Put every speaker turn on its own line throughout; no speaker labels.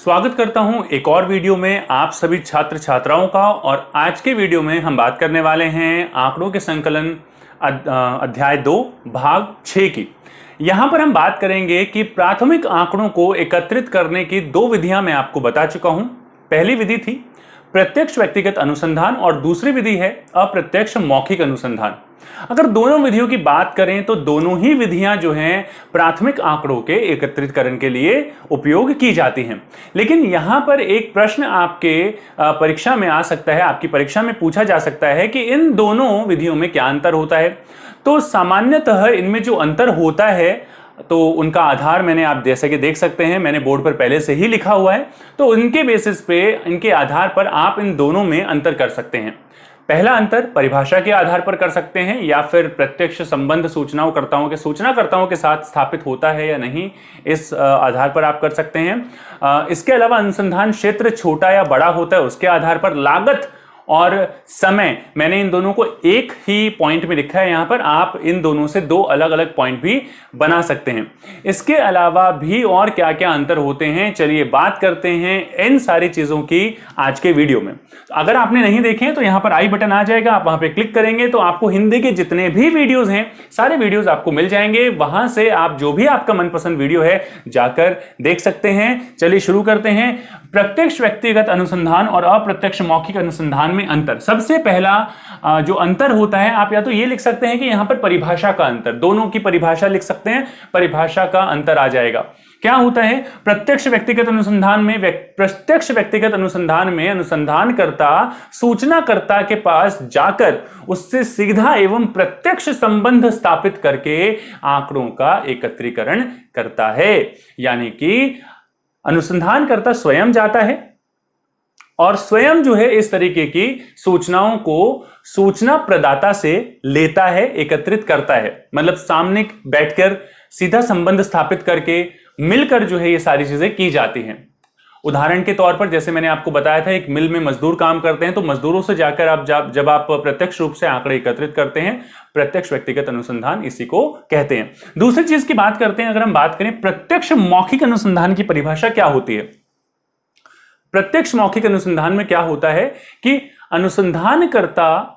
स्वागत करता हूं एक और वीडियो में आप सभी छात्र छात्राओं का। और आज के वीडियो में हम बात करने वाले हैं आंकड़ों के संकलन अध्याय 2 भाग 6 की। यहां पर हम बात करेंगे कि प्राथमिक आंकड़ों को एकत्रित करने की दो विधियां मैं आपको बता चुका हूं। पहली विधि थी प्रत्यक्ष व्यक्तिगत अनुसंधान और दूसरी विधि है अप्रत्यक्ष मौखिक अनुसंधान। अगर दोनों विधियों की बात करें तो दोनों ही विधियां जो हैं प्राथमिक आंकड़ों के एकत्रितकरण के लिए उपयोग की जाती हैं। लेकिन यहां पर एक प्रश्न आपके परीक्षा में आ सकता है, आपकी परीक्षा में पूछा जा सकता है कि इन दोनों विधियों में क्या अंतर होता है। तो सामान्यतः इनमें जो अंतर होता है तो उनका आधार मैंने आप जैसे कि देख सकते हैं, मैंने बोर्ड पर पहले से ही लिखा हुआ है। तो उनके बेसिस पे, इनके आधार पर आप इन दोनों में अंतर कर सकते हैं। पहला अंतर परिभाषा के आधार पर कर सकते हैं या फिर प्रत्यक्ष संबंध सूचनाकर्ताओं के साथ स्थापित होता है या नहीं, इस आधार पर आप कर सकते हैं। इसके अलावा अनुसंधान क्षेत्र छोटा या बड़ा होता है उसके आधार पर। लागत और समय, मैंने इन दोनों को एक ही पॉइंट में लिखा है यहां पर, आप इन दोनों से दो अलग अलग पॉइंट भी बना सकते हैं। इसके अलावा भी और क्या क्या अंतर होते हैं, चलिए बात करते हैं इन सारी चीजों की आज के वीडियो में। अगर आपने नहीं देखे तो यहां पर आई बटन आ जाएगा, आप वहां पे क्लिक करेंगे तो आपको हिंदी के जितने भी वीडियोस हैं सारे वीडियोस आपको मिल जाएंगे। वहां से आप जो भी आपका मनपसंद वीडियो है जाकर देख सकते हैं। चलिए शुरू करते हैं। प्रत्यक्ष व्यक्तिगत अनुसंधान और अप्रत्यक्ष मौखिक अनुसंधान में अंतर। सबसे पहला जो अंतर होता है, आप या तो ये लिख सकते हैं कि यहां पर परिभाषा का अंतर, दोनों की परिभाषा लिख सकते हैं, परिभाषा का अंतर आ जाएगा। क्या होता है प्रत्यक्ष व्यक्तिगत अनुसंधान में अनुसंधानकर्ता सूचनाकर्ता के पास जाकर उससे सीधा एवं प्रत्यक्ष संबंध स्थापित करके आंकड़ों का एकत्रीकरण करता है। यानी कि अनुसंधानकर्ता स्वयं जाता है और स्वयं जो है इस तरीके की सूचनाओं को सूचना प्रदाता से लेता है, एकत्रित करता है। मतलब सामने बैठकर सीधा संबंध स्थापित करके मिलकर जो है ये सारी चीजें की जाती हैं। उदाहरण के तौर पर जैसे मैंने आपको बताया था, एक मिल में मजदूर काम करते हैं तो मजदूरों से जाकर आप जब आप प्रत्यक्ष रूप से आंकड़े एकत्रित करते हैं, प्रत्यक्ष व्यक्तिगत अनुसंधान इसी को कहते हैं। दूसरी चीज की बात करते हैं, अगर हम बात करें प्रत्यक्ष मौखिक अनुसंधान की परिभाषा क्या होती है। प्रत्यक्ष मौखिक अनुसंधान में क्या होता है कि अनुसंधानकर्ता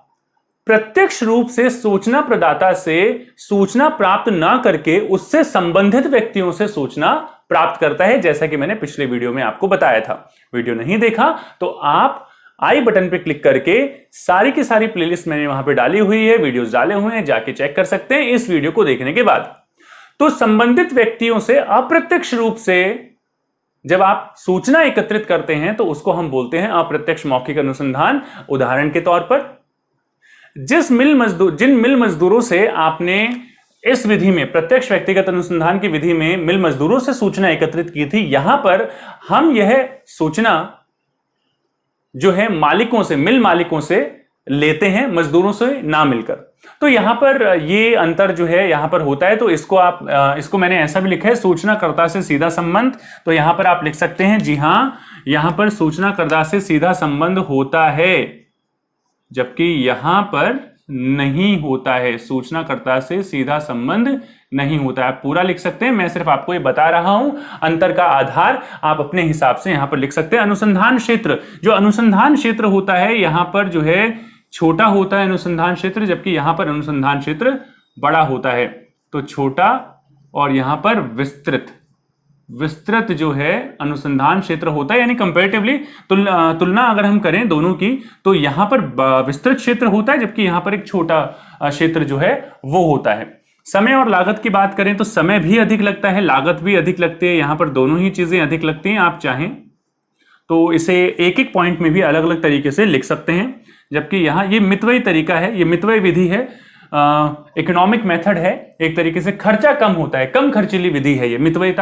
प्रत्यक्ष रूप से सूचना प्रदाता से सूचना प्राप्त ना करके उससे संबंधित व्यक्तियों से सूचना प्राप्त करता है, जैसा कि मैंने पिछले वीडियो में आपको बताया था। वीडियो नहीं देखा तो आप आई बटन पे क्लिक करके सारी की सारी प्लेलिस्ट मैंने वहां पे डाली हुई है, वीडियोस डाले हुए हैं, जाके चेक कर सकते हैं इस वीडियो को देखने के बाद। तो संबंधित व्यक्तियों से अप्रत्यक्ष रूप से जब आप सूचना एकत्रित करते हैं तो उसको हम बोलते हैं अप्रत्यक्ष मौखिक अनुसंधान। उदाहरण के तौर पर जिन मिल मजदूरों से आपने इस विधि में, प्रत्यक्ष व्यक्तिगत अनुसंधान की विधि में मिल मजदूरों से सूचना एकत्रित की थी, यहां पर हम यह सूचना जो है मिल मालिकों से लेते हैं, मजदूरों से ना मिलकर। तो यहां पर ये अंतर जो है यहां पर होता है। तो इसको मैंने ऐसा भी लिखा है, सूचनाकर्ता से सीधा संबंध। तो यहां पर आप लिख सकते हैं, जी हां, यहां पर सूचनाकर्ता से सीधा संबंध होता है, जबकि यहां पर नहीं होता है। सूचनाकर्ता से सीधा संबंध नहीं होता है। आप पूरा लिख सकते हैं, मैं सिर्फ आपको ये बता रहा हूं। अंतर का आधार आप अपने हिसाब से यहां पर लिख सकते हैं। अनुसंधान क्षेत्र, जो अनुसंधान क्षेत्र होता है यहां पर जो है छोटा होता है अनुसंधान क्षेत्र, जबकि यहां पर अनुसंधान क्षेत्र बड़ा होता है। तो छोटा और यहां पर विस्तृत जो है अनुसंधान क्षेत्र होता है। यानी कंपैरेटिवली तुलना अगर हम करें दोनों की तो यहां पर विस्तृत क्षेत्र होता है, जबकि यहां पर एक छोटा क्षेत्र जो है वो होता है। समय और लागत की बात करें तो समय भी अधिक लगता है, लागत भी अधिक लगती है। यहां पर दोनों ही चीजें अधिक लगती हैं। आप चाहें तो इसे एक एक पॉइंट में भी अलग अलग तरीके से लिख सकते हैं, जबकि यहां ये मितव्ययी तरीका है, ये मितव्ययी विधि है, इकोनॉमिक मेथड है। एक तरीके से खर्चा कम होता है, कम खर्चीली विधि है ये। मितव्ययी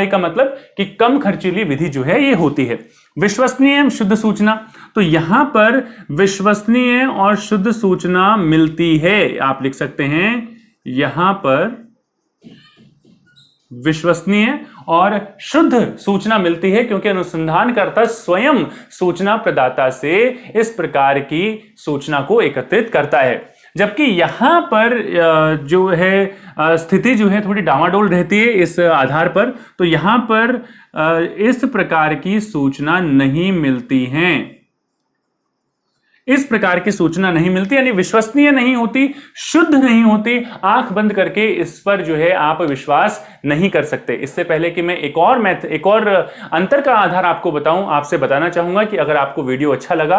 का मतलब कि कम खर्चीली विधि जो है ये होती है। विश्वसनीय एवं शुद्ध सूचना, तो यहां पर विश्वसनीय और शुद्ध सूचना मिलती है। आप लिख सकते हैं यहां पर विश्वसनीय और शुद्ध सूचना मिलती है, क्योंकि अनुसंधानकर्ता स्वयं सूचना प्रदाता से इस प्रकार की सूचना को एकत्रित करता है। जबकि यहां पर जो है स्थिति जो है थोड़ी डामाडोल रहती है इस आधार पर, तो यहां पर इस प्रकार की सूचना नहीं मिलती है, इस प्रकार की सूचना नहीं मिलती, यानी विश्वसनीय नहीं होती, शुद्ध नहीं होती। आंख बंद करके इस पर जो है आप विश्वास नहीं कर सकते। इससे पहले कि मैं एक और अंतर का आधार आपको बताऊं, आपसे बताना चाहूंगा कि अगर आपको वीडियो अच्छा लगा,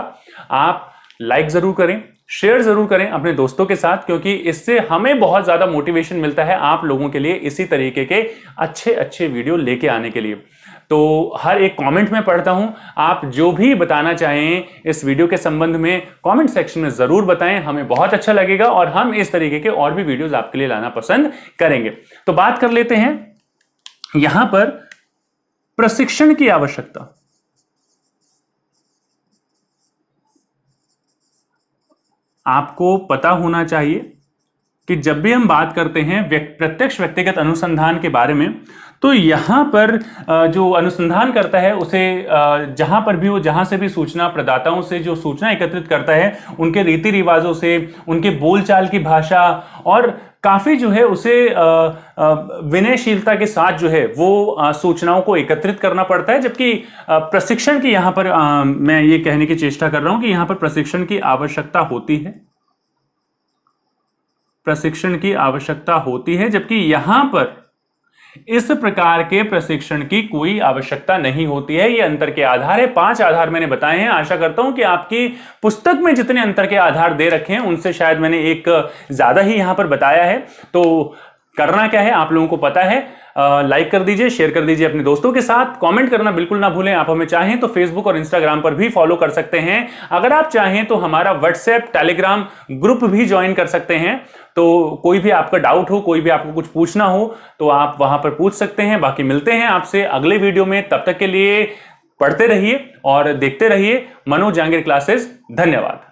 आप लाइक जरूर करें, शेयर जरूर करें अपने दोस्तों के साथ, क्योंकि इससे हमें बहुत ज्यादा मोटिवेशन मिलता है आप लोगों के लिए इसी तरीके के अच्छे अच्छे वीडियो लेके आने के लिए। तो हर एक कमेंट में पढ़ता हूं, आप जो भी बताना चाहें इस वीडियो के संबंध में कमेंट सेक्शन में जरूर बताएं, हमें बहुत अच्छा लगेगा और हम इस तरीके के और भी वीडियोस आपके लिए लाना पसंद करेंगे। तो बात कर लेते हैं यहां पर प्रशिक्षण की आवश्यकता। आपको पता होना चाहिए कि जब भी हम बात करते हैं प्रत्यक्ष व्यक्तिगत अनुसंधान के बारे में, तो यहां पर जो अनुसंधान करता है उसे जहां पर भी वो जहां से भी सूचना प्रदाताओं से जो सूचना एकत्रित करता है, उनके रीति रिवाजों से, उनके बोलचाल की भाषा और काफी जो है उसे विनयशीलता के साथ जो है वो सूचनाओं को एकत्रित करना पड़ता है। जबकि प्रशिक्षण की यहां पर मैं ये कहने की चेष्टा कर रहा हूं कि यहां पर प्रशिक्षण की आवश्यकता होती है, प्रशिक्षण की आवश्यकता होती है, जबकि यहां पर इस प्रकार के प्रशिक्षण की कोई आवश्यकता नहीं होती है। ये अंतर के आधार है, 5 आधार मैंने बताए हैं। आशा करता हूं कि आपकी पुस्तक में जितने अंतर के आधार दे रखे हैं उनसे शायद मैंने एक ज्यादा ही यहां पर बताया है। तो करना क्या है आप लोगों को पता है, लाइक कर दीजिए, शेयर कर दीजिए अपने दोस्तों के साथ, कमेंट करना बिल्कुल ना भूलें। आप हमें चाहें तो फेसबुक और इंस्टाग्राम पर भी फॉलो कर सकते हैं। अगर आप चाहें तो हमारा व्हाट्सएप टेलीग्राम ग्रुप भी ज्वाइन कर सकते हैं। तो कोई भी आपका डाउट हो, कोई भी आपको कुछ पूछना हो तो आप वहां पर पूछ सकते हैं। बाकी मिलते हैं आपसे अगले वीडियो में, तब तक के लिए पढ़ते रहिए और देखते रहिए मनोज जहांगीर क्लासेस। धन्यवाद।